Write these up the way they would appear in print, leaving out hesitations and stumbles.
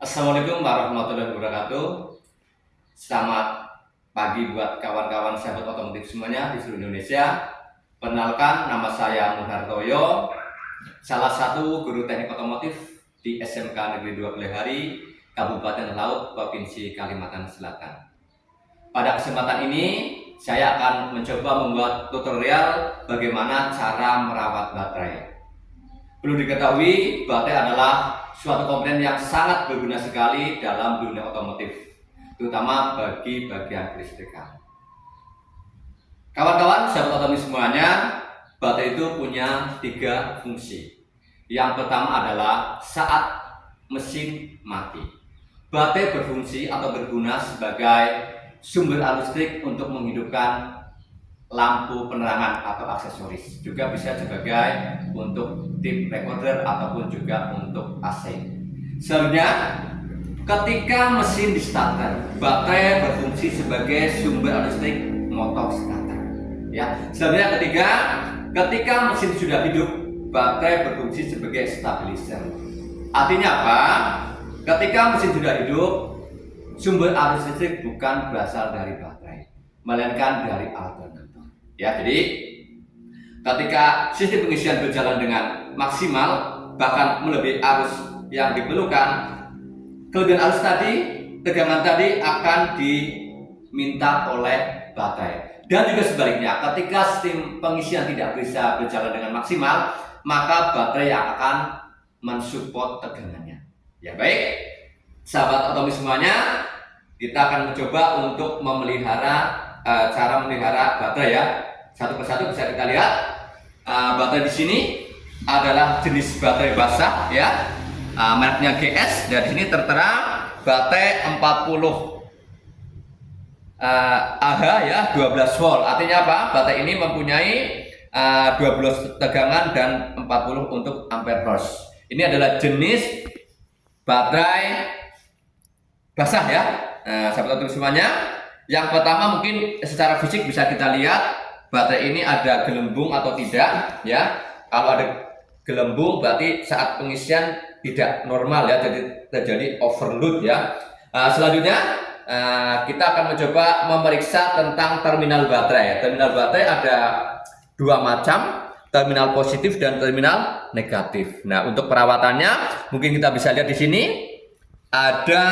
Assalamualaikum warahmatullahi wabarakatuh. Selamat pagi buat kawan-kawan sahabat otomotif semuanya di seluruh Indonesia. Perkenalkan, nama saya Muhartoyo, salah satu guru teknik otomotif di SMK Negeri 2 Belehari, Kabupaten Laut, Provinsi Kalimantan Selatan. Pada kesempatan ini, saya akan mencoba membuat tutorial bagaimana cara merawat baterai. Perlu diketahui, baterai adalah suatu komponen yang sangat berguna sekali dalam dunia otomotif, terutama bagi bagian kelistrikan. Kawan-kawan, sahabat otomotif semuanya, baterai itu punya 3 fungsi. Yang pertama adalah saat mesin mati. Baterai berfungsi atau berguna sebagai sumber arus listrik untuk menghidupkan lampu penerangan atau aksesoris, juga bisa sebagai untuk tape recorder ataupun juga untuk AC. Selanjutnya, ketika mesin di starter, baterai berfungsi sebagai sumber arus listrik motor starter. Ya. Selanjutnya ketiga, ketika mesin sudah hidup, baterai berfungsi sebagai stabilizer. Artinya apa? Ketika mesin sudah hidup, sumber arus listrik bukan berasal dari baterai, melainkan dari alternator. Ya, jadi ketika sistem pengisian berjalan dengan maksimal, bahkan melebihi arus yang diperlukan, kelebihan arus tadi, tegangan tadi akan diminta oleh baterai. Dan juga sebaliknya, ketika sistem pengisian tidak bisa berjalan dengan maksimal, maka baterai yang akan mensupport tegangannya. Ya, baik, sahabat otomotif semuanya, kita akan mencoba untuk cara memelihara baterai ya. Satu persatu bisa kita lihat. Baterai di sini adalah jenis baterai basah ya. Mereknya GS. Dan di sini tertera baterai 40 Ah ya, 12 volt. Artinya apa? Baterai ini mempunyai 12 tegangan dan 40 untuk ampere hours. Ini adalah jenis baterai basah ya. Sahabat otomotif semuanya, yang pertama mungkin secara fisik bisa kita lihat baterai ini ada gelembung atau tidak ya. Kalau ada gelembung berarti saat pengisian tidak normal ya, jadi terjadi overload ya. Selanjutnya kita akan mencoba memeriksa tentang terminal baterai. Terminal baterai ada 2 macam, terminal positif dan terminal negatif. Nah, untuk perawatannya mungkin kita bisa lihat di sini ada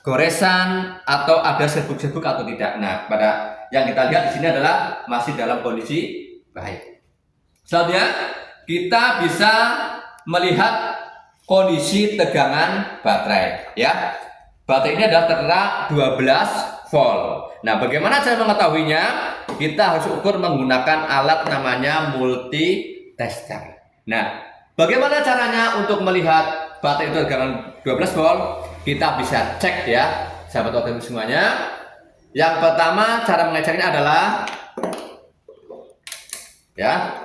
goresan atau ada serbuk-serbuk atau tidak. Nah, pada yang kita lihat di sini adalah masih dalam kondisi baik. Selanjutnya kita bisa melihat kondisi tegangan baterai ya. Baterai ini adalah tertera 12 volt. Nah, bagaimana cara mengetahuinya? Kita harus ukur menggunakan alat namanya multitester. Nah, bagaimana caranya untuk melihat baterai itu tegangan 12 volt? Kita bisa cek ya, sahabat otomotif semuanya. Yang pertama, cara mengeceknya adalah ya,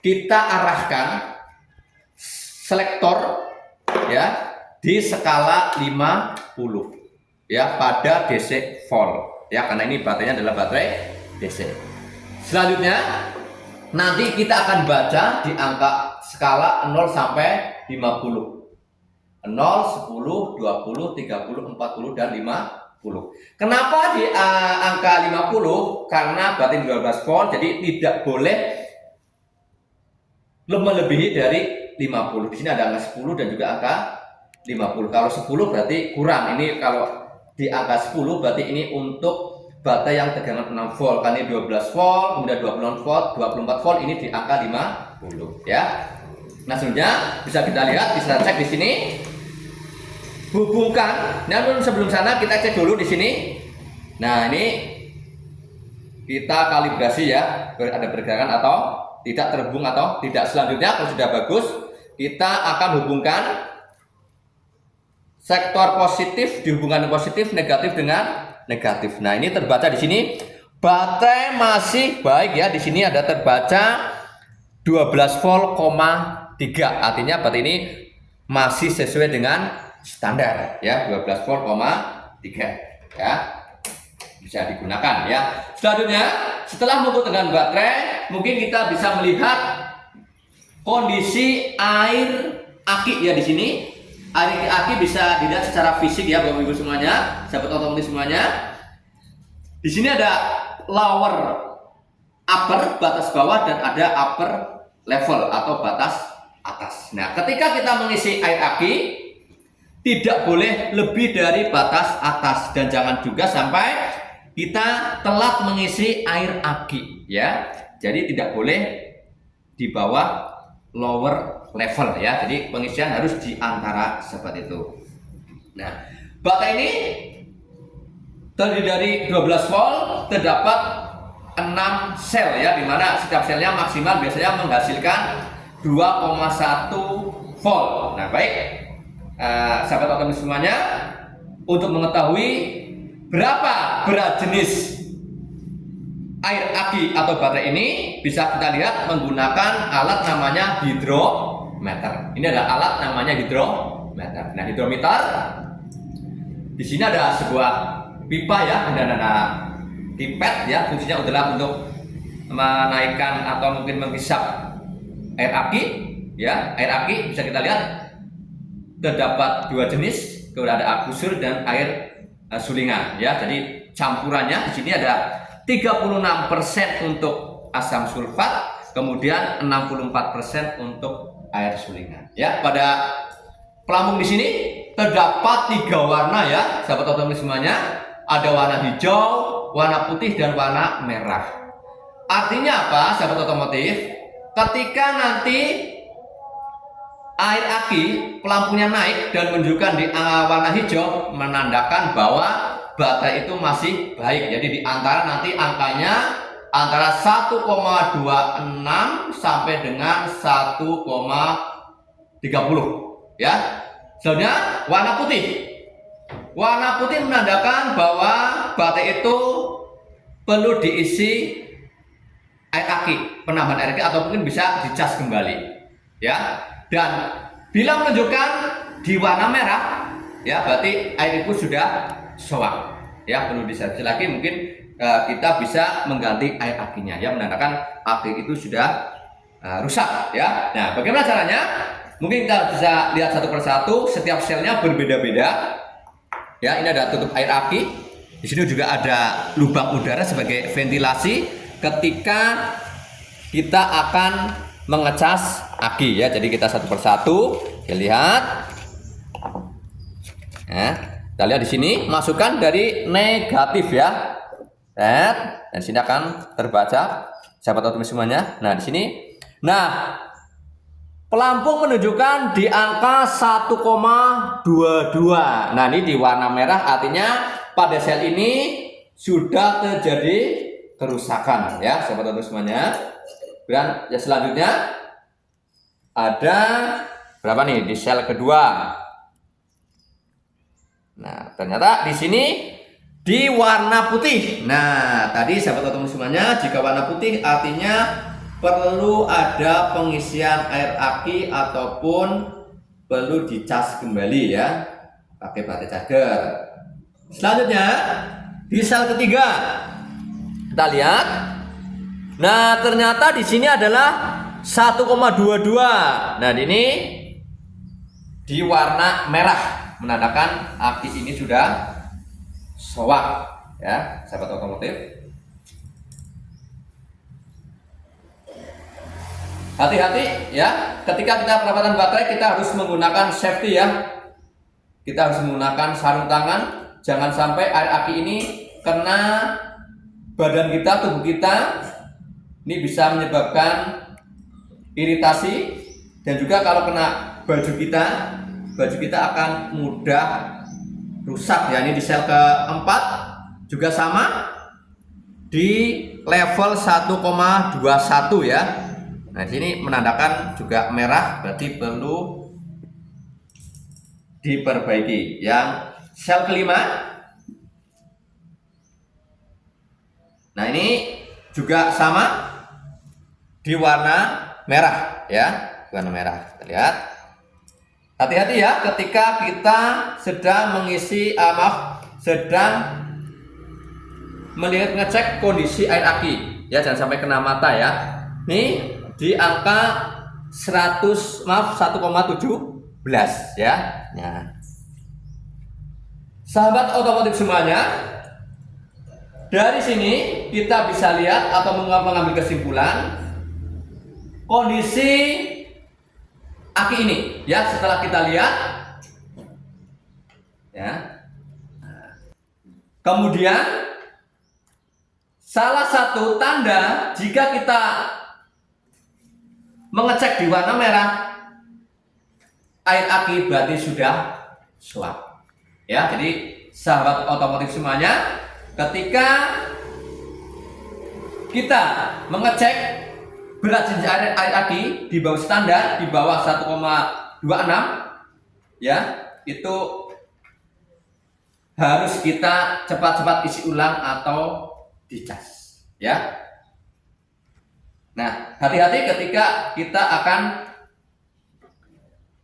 kita arahkan selektor ya di skala 50 ya pada DC volt ya, karena ini baterainya adalah baterai DC. Selanjutnya nanti kita akan baca di angka skala 0 sampai 50. 0, 10, 20, 30, 40, dan 50. Kenapa di angka 50? Karena baterai 12 volt, jadi tidak boleh melebihi dari 50. Di sini ada angka 10 dan juga angka 50. Kalau 10 berarti kurang. Ini kalau di angka 10 berarti ini untuk baterai yang tegangan 6 volt. Kan ini 12 volt, kemudian 26 volt, 24 volt, ini di angka 50 ya. Nah, selanjutnya bisa kita lihat, bisa cek di sini. Hubungkan. Namun sebelum sana kita cek dulu di sini. Nah, ini kita kalibrasi ya, ada pergerakan atau tidak, terhubung atau tidak. Selanjutnya kalau sudah bagus, kita akan hubungkan sektor positif dihubungkan dengan positif, negatif dengan negatif. Nah, ini terbaca di sini baterai masih baik ya. Di sini ada terbaca 12 volt, 3. Artinya baterai ini masih sesuai dengan standar ya, 12 volt, 3 ya, bisa digunakan ya. Selanjutnya, setelah mengukur dengan baterai, mungkin kita bisa melihat kondisi air aki ya. Di sini Air aki bisa dilihat secara fisik ya Bapak Ibu semuanya, sahabat otomotif semuanya. Di sini ada lower, upper batas bawah, dan ada upper level atau batas atas. Nah, ketika kita mengisi air aki tidak boleh lebih dari batas atas, dan jangan juga sampai kita telat mengisi air aki ya. Jadi tidak boleh di bawah lower level ya. Jadi pengisian harus di antara seperti itu. Nah, baterai ini terdiri dari 12 volt, terdapat 6 sel ya, dimana setiap selnya maksimal biasanya menghasilkan 2,1 volt. Nah, baik sahabat otomotif semuanya, untuk mengetahui berapa berat jenis air aki atau baterai ini bisa kita lihat menggunakan alat namanya hidrometer. Ini adalah alat namanya hidrometer. Nah, hidrometer di sini ada sebuah pipa ya, dan ada pipet ya, fungsinya adalah untuk menaikkan atau mungkin menghisap air aki ya. Air aki bisa kita lihat terdapat 2 jenis, kemudian ada agusur dan air sulingan ya. Jadi campurannya di sini ada 36% untuk asam sulfat, kemudian 64% untuk air sulingan. Ya, pada pelampung di sini terdapat 3 warna ya, sahabat otomotif semuanya. Ada warna hijau, warna putih, dan warna merah. Artinya apa, sahabat otomotif? Ketika nanti air aki pelampungnya naik dan menunjukkan di warna hijau, menandakan bahwa baterai itu masih baik. Jadi di antara nanti angkanya antara 1,26 sampai dengan 1,30 ya. Selanjutnya warna putih. Warna putih menandakan bahwa baterai itu perlu diisi air aki, penambahan air aki, atau mungkin bisa dicas kembali ya. Dan bila menunjukkan di warna merah ya, berarti air itu sudah soak ya, perlu diservis lagi. Mungkin kita bisa mengganti air akinya ya, menandakan aki itu sudah rusak ya. Nah, bagaimana caranya? Mungkin kita bisa lihat satu persatu, setiap selnya berbeda-beda ya. Ini ada tutup air aki, di sini juga ada lubang udara sebagai ventilasi ketika kita akan mengecas aki ya. Jadi kita satu persatu kita lihat ya. Kita lihat di sini, masukkan dari negatif ya. Dan di sini akan terbaca sahabat otomotif semuanya. Nah, di sini. Nah, pelampung menunjukkan di angka 1,22. Nah, ini di warna merah, artinya pada sel ini sudah terjadi kerusakan ya, sahabat otomotif semuanya. Dan ya, selanjutnya ada berapa nih di sel kedua? Nah, ternyata di sini di warna putih. Nah, tadi sahabat otomotif semuanya, jika warna putih artinya perlu ada pengisian air aki ataupun perlu dicas kembali ya, pakai baterai cager. Selanjutnya di sel ketiga kita lihat. Nah, ternyata di sini adalah 1,22. Nah, ini di warna merah, menandakan aki ini sudah soak ya, sahabat otomotif. Hati-hati ya, ketika kita perawatan baterai kita harus menggunakan safety ya. Kita harus menggunakan sarung tangan, jangan sampai air aki ini kena badan kita, tubuh kita. Ini bisa menyebabkan iritasi, dan juga kalau kena baju kita akan mudah rusak ya. Ini di sel keempat juga sama, di level 1,21 ya. Nah, sini menandakan juga merah, berarti perlu diperbaiki. Yang sel kelima, nah ini juga sama di warna merah ya, warna merah. Kita lihat. Hati-hati ya ketika kita sedang mengisi sedang melihat ngecek kondisi air aki ya, jangan sampai kena mata ya. Nih di angka 1,7 ya. Nah, sahabat otomotif semuanya, dari sini kita bisa lihat atau mengambil kesimpulan kondisi aki ini ya. Setelah kita lihat ya, kemudian salah satu tanda jika kita mengecek di warna merah, air aki berarti sudah suap ya. Jadi sahabat otomotif semuanya, ketika kita mengecek berat cincin air aki di bawah standar, di bawah 1,26 ya, itu harus kita cepat-cepat isi ulang atau dicas ya. Nah, hati-hati ketika kita akan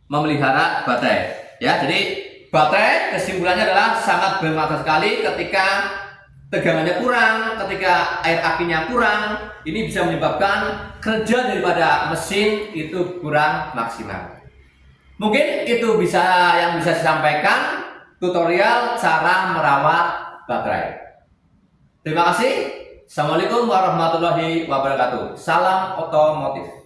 memelihara baterai ya. Jadi baterai kesimpulannya adalah sangat bermanfaat sekali ketika tegangannya kurang, ketika air akinya kurang. Ini bisa menyebabkan kerja daripada mesin itu kurang maksimal. Mungkin itu yang bisa saya sampaikan, tutorial cara merawat baterai. Terima kasih. Assalamualaikum warahmatullahi wabarakatuh. Salam otomotif.